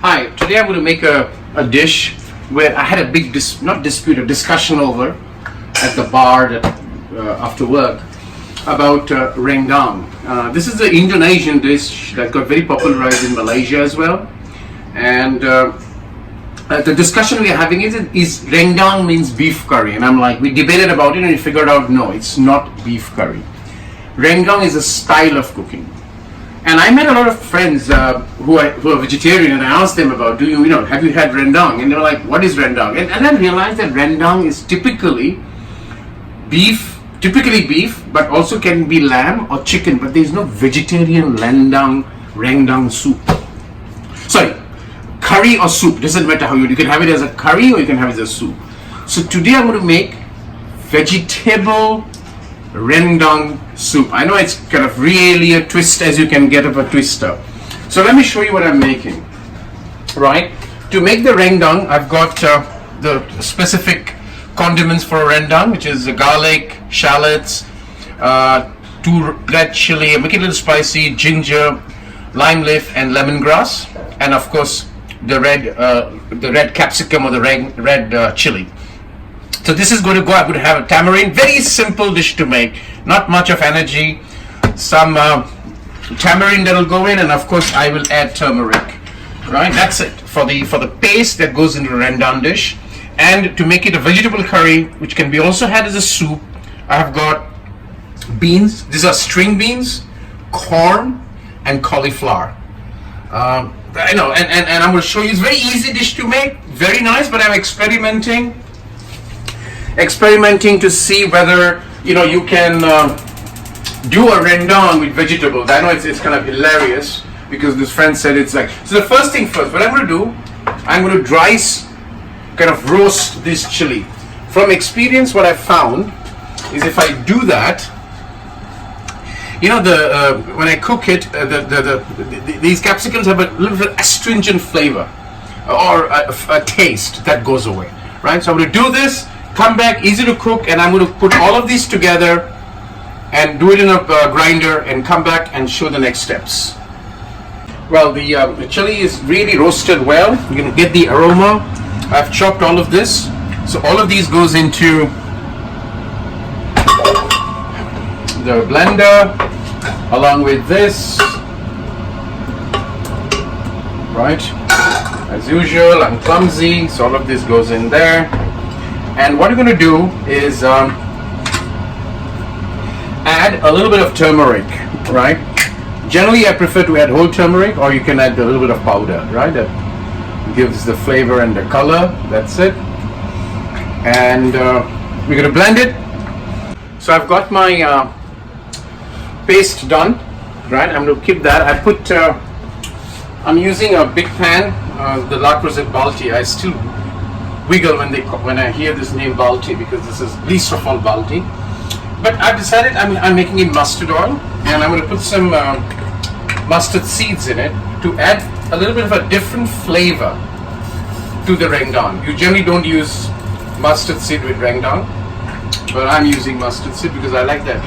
Hi, today I'm going to make a dish where I had a big, a discussion over at the bar after work about Rengdan. This is an Indonesian dish that got very popularized in Malaysia as well. And the discussion we are having is Rengdan means beef curry. And I'm like, we debated about it and we figured out, no, it's not beef curry. Rengdan is a style of cooking. And I met a lot of friends who are vegetarian, and I asked them about, have you had rendang? And they were like, what is rendang? And I realized that rendang is typically beef, but also can be lamb or chicken, but there is no vegetarian rendang soup. Sorry, curry or soup, doesn't matter how you can have it as a curry or you can have it as a soup. So today I'm going to make vegetable rendang soup. I know it's kind of really a twist as you can get of a twister. So let me show you what I'm making. Right, to make the rendang, I've got the specific condiments for rendang, which is garlic, shallots, 2 red chili, make it a little spicy, ginger, lime leaf, and lemongrass, and of course the red capsicum or the red chili. So this is going to go, I'm going to have a tamarind, very simple dish to make, not much of energy, some tamarind that will go in, and of course I will add turmeric, right? That's it for the paste that goes into the rendang dish. And to make it a vegetable curry, which can be also had as a soup, I have got beans, these are string beans, corn, and cauliflower. I know, and I'm going to show you, it's a very easy dish to make, very nice, but I'm experimenting to see whether you can do a rendang with vegetables. I know it's kind of hilarious because this friend said it's like, so the first thing first, what I'm going to do, I'm going to kind of roast this chili. From experience, what I found is if I do that, when I cook it, these capsicums have a little bit astringent flavor or a taste that goes away, right? So I'm going to do this, come back, easy to cook, and I'm going to put all of these together and do it in a grinder and come back and show the next steps. Well, the chili is really roasted well. You're going to get the aroma. I've chopped all of this. So all of these goes into the blender along with this. Right? As usual, I'm clumsy, so all of this goes in there. And what you're going to do is add a little bit of turmeric, right? Generally, I prefer to add whole turmeric, or you can add a little bit of powder, right? That gives the flavor and the color. That's it. And we're going to blend it. So I've got my paste done, right? I'm going to keep that. I'm using a big pan, the La Creuset Balti. I still wiggle when I hear this name Balti, because this is least of all Balti. But I've decided I'm making it mustard oil, and I'm going to put some mustard seeds in it to add a little bit of a different flavor to the rendang. You generally don't use mustard seed with rendang, but I'm using mustard seed because I like that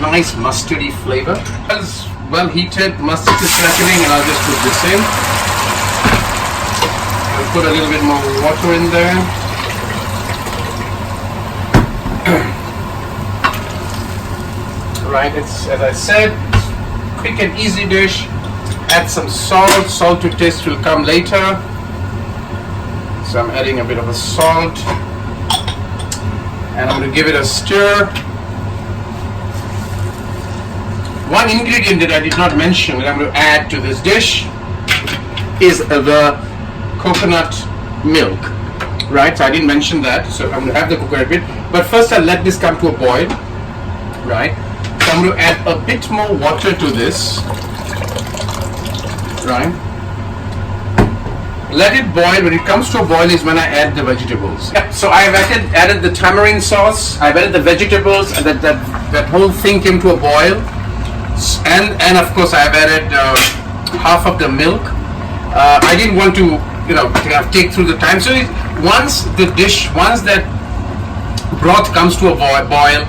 nice mustardy flavor. It's well heated, mustard is cracking, and I'll just put this in. I'll put a little bit more water in there. Right, it's, as I said, quick and easy dish. Add some salt. Salt to taste will come later. So I'm adding a bit of a salt. And I'm going to give it a stir. One ingredient that I did not mention that I'm going to add to this dish is the coconut milk. Right, so I didn't mention that. So I'm going to have the coconut bit. But first I'll let this come to a boil. Right. So I'm going to add a bit more water to this, right? Let it boil. When it comes to a boil is when I add the vegetables. Yeah, so I've added the tamarind sauce, I've added the vegetables, and that whole thing came to a boil. And of course I've added half of the milk. I didn't want to, take through the time. So once that broth comes to a boil,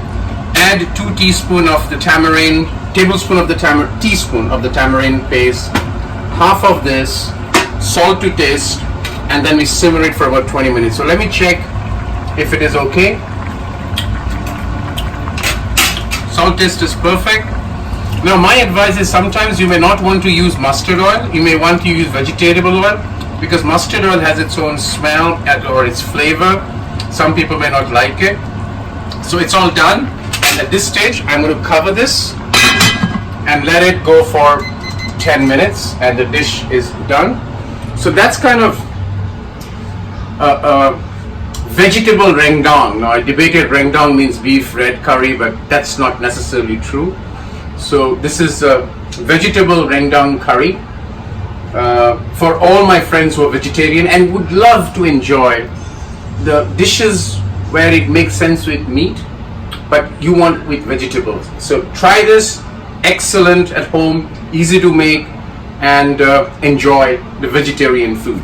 add 2 teaspoons of the teaspoon of the tamarind paste, half of this, salt to taste, and then we simmer it for about 20 minutes. So let me check if it is okay. Salt taste is perfect. Now my advice is sometimes you may not want to use mustard oil. You may want to use vegetable oil, because mustard oil has its own smell or its flavor. Some people may not like it. So it's all done, and at this stage I'm going to cover this and let it go for 10 minutes, and the dish is done. So that's kind of vegetable Rengdan. Now I debated Rengdan means beef red curry, but that's not necessarily true. So this is a vegetable Rengdan curry for all my friends who are vegetarian and would love to enjoy the dishes where it makes sense with meat, but you want with vegetables. So try this, excellent at home, easy to make, and enjoy the vegetarian food.